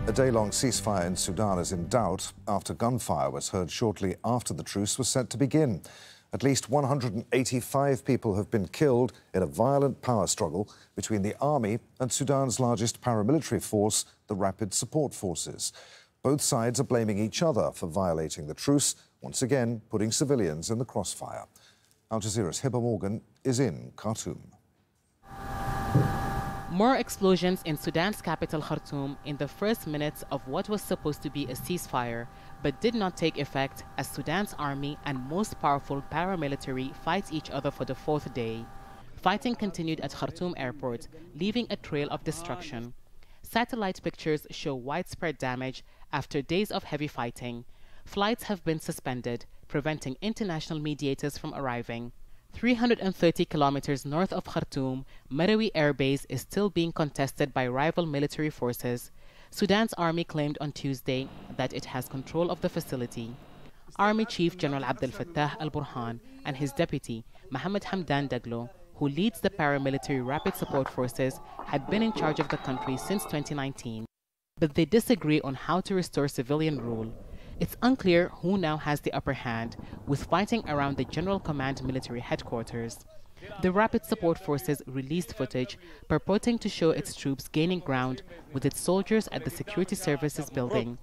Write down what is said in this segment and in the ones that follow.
A day-long ceasefire in Sudan is in doubt after gunfire was heard shortly after the truce was set to begin. At least 185 people have been killed in a violent power struggle between the army and Sudan's largest paramilitary force, the Rapid Support Forces. Both sides are blaming each other for violating the truce, once again putting civilians in the crossfire. Al Jazeera's Hiba is in Khartoum. More explosions in Sudan's capital Khartoum in the first minutes of what was supposed to be a ceasefire, but did not take effect as Sudan's army and most powerful paramilitary fight each other for the fourth day. Fighting continued at Khartoum airport, leaving a trail of destruction. Satellite pictures show widespread damage after days of heavy fighting. Flights have been suspended, preventing international mediators from arriving. 330 kilometers north of Khartoum, Marawi Air Base is still being contested by rival military forces. Sudan's army claimed on Tuesday that it has control of the facility. Army Chief General Abdel Fattah al-Burhan and his deputy, Mohammed Hamdan Daglo, who leads the paramilitary Rapid Support Forces, had been in charge of the country since 2019. But they disagree on how to restore civilian rule. It's unclear who now has the upper hand, with fighting around the General Command military headquarters. The Rapid Support Forces released footage purporting to show its troops gaining ground with its soldiers at the Security Services building.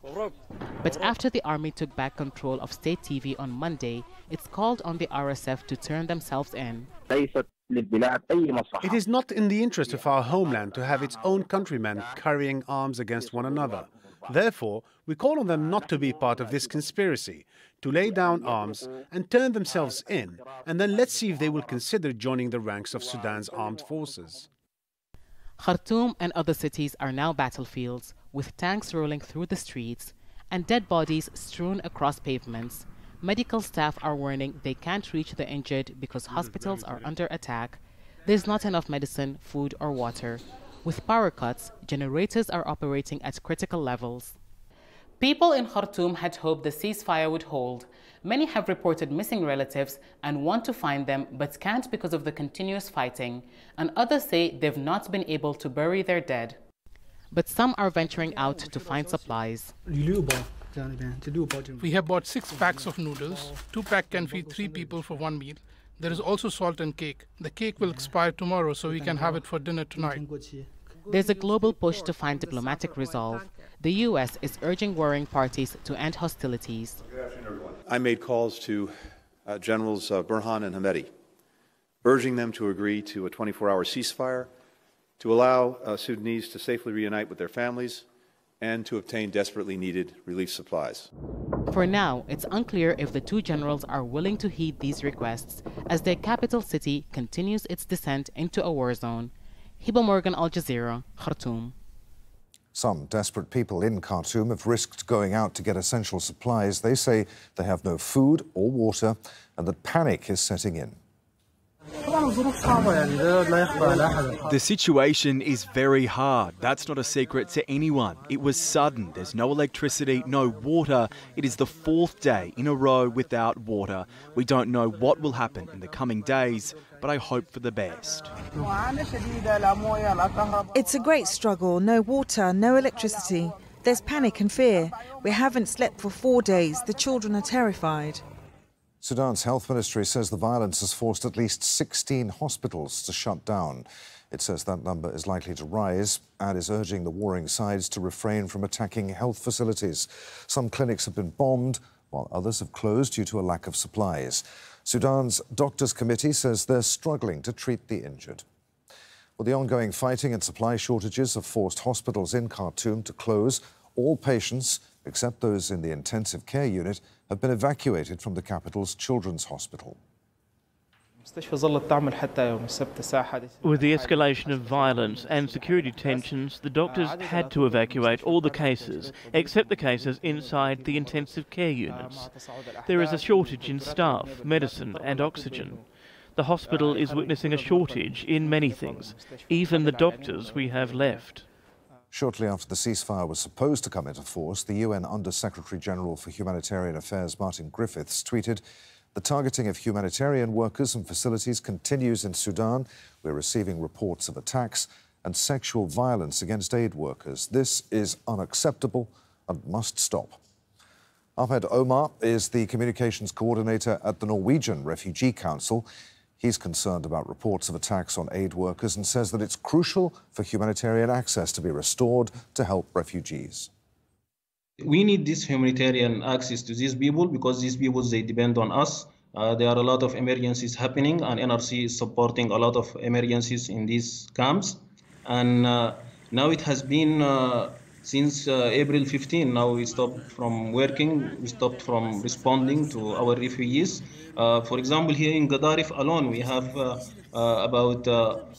But after the army took back control of state TV on Monday, it's called on the RSF to turn themselves in. It is not in the interest of our homeland to have its own countrymen carrying arms against one another. Therefore, we call on them not to be part of this conspiracy, to lay down arms and turn themselves in, and then let's see if they will consider joining the ranks of Sudan's armed forces. Khartoum and other cities are now battlefields, with tanks rolling through the streets and dead bodies strewn across pavements. Medical staff are warning they can't reach the injured because hospitals are under attack. There's not enough medicine, food, or water. With power cuts, generators are operating at critical levels. People in Khartoum had hoped the ceasefire would hold. Many have reported missing relatives and want to find them but can't because of the continuous fighting. And others say they've not been able to bury their dead. But some are venturing out to find supplies. We have bought 6 packs of noodles. 2 packs can feed 3 people for 1 meal. There is also salt and cake. The cake will expire tomorrow, so we can have it for dinner tonight. There's a global push to find diplomatic resolve. The U.S. is urging warring parties to end hostilities. I made calls to Generals Burhan and Hamedi, urging them to agree to a 24-hour ceasefire, to allow Sudanese to safely reunite with their families, and to obtain desperately needed relief supplies. For now, it's unclear if the two generals are willing to heed these requests as their capital city continues its descent into a war zone. Hiba, Al Jazeera, Khartoum. Some desperate people in Khartoum have risked going out to get essential supplies. They say they have no food or water and that panic is setting in. The situation is very hard. That's not a secret to anyone. It was sudden. There's no electricity, no water. It is the 4th day in a row without water. We don't know what will happen in the coming days, but I hope for the best. It's a great struggle. No water, no electricity. There's panic and fear. We haven't slept for 4 days. The children are terrified. Sudan's health ministry says the violence has forced at least 16 hospitals to shut down. It says that number is likely to rise and is urging the warring sides to refrain from attacking health facilities. Some clinics have been bombed, while others have closed due to a lack of supplies. Sudan's Doctors' Committee says they're struggling to treat the injured. Well, the ongoing fighting and supply shortages have forced hospitals in Khartoum to close. All patients, except those in the intensive care unit, have been evacuated from the capital's children's hospital. With the escalation of violence and security tensions, the doctors had to evacuate all the cases, except the cases inside the intensive care units. There is a shortage in staff, medicine and oxygen. The hospital is witnessing a shortage in many things, even the doctors we have left. Shortly after the ceasefire was supposed to come into force, the UN Under-Secretary-General for Humanitarian Affairs, Martin Griffiths, tweeted, "The targeting of humanitarian workers and facilities continues in Sudan. We're receiving reports of attacks and sexual violence against aid workers. This is unacceptable and must stop. Ahmed Omar is the communications coordinator at the Norwegian Refugee Council. He's concerned about reports of attacks on aid workers and says that it's crucial for humanitarian access to be restored to help refugees. We need this humanitarian access to these people because these people, they depend on us. There are a lot of emergencies happening, and NRC is supporting a lot of emergencies in these camps. And now it has been since April 15, now we stopped from working, we stopped from responding to our refugees. For example, here in Gadarif alone, we have about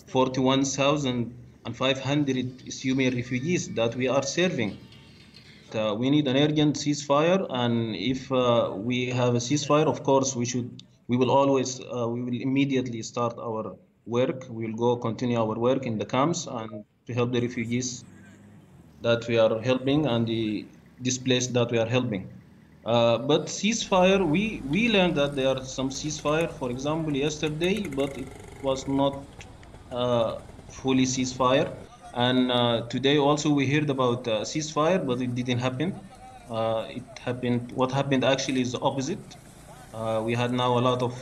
41,500 Syrian refugees that we are serving. We need an urgent ceasefire, and if we have a ceasefire, of course, we will immediately start our work. We will go continue our work in the camps and to help the refugees that we are helping and the displaced that we are helping. But ceasefire, we learned that there are some ceasefire, for example, yesterday, but it was not fully ceasefire. And today also we heard about ceasefire, but it didn't happen. What happened actually is the opposite. We had now a lot of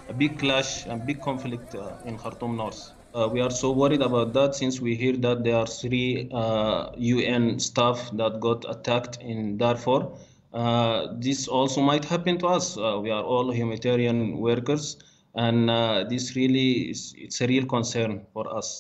a big clash and big conflict in Khartoum North. We are so worried about that since we hear that there are 3 UN staff that got attacked in Darfur. This also might happen to us. We are all humanitarian workers, and this really it's a real concern for us.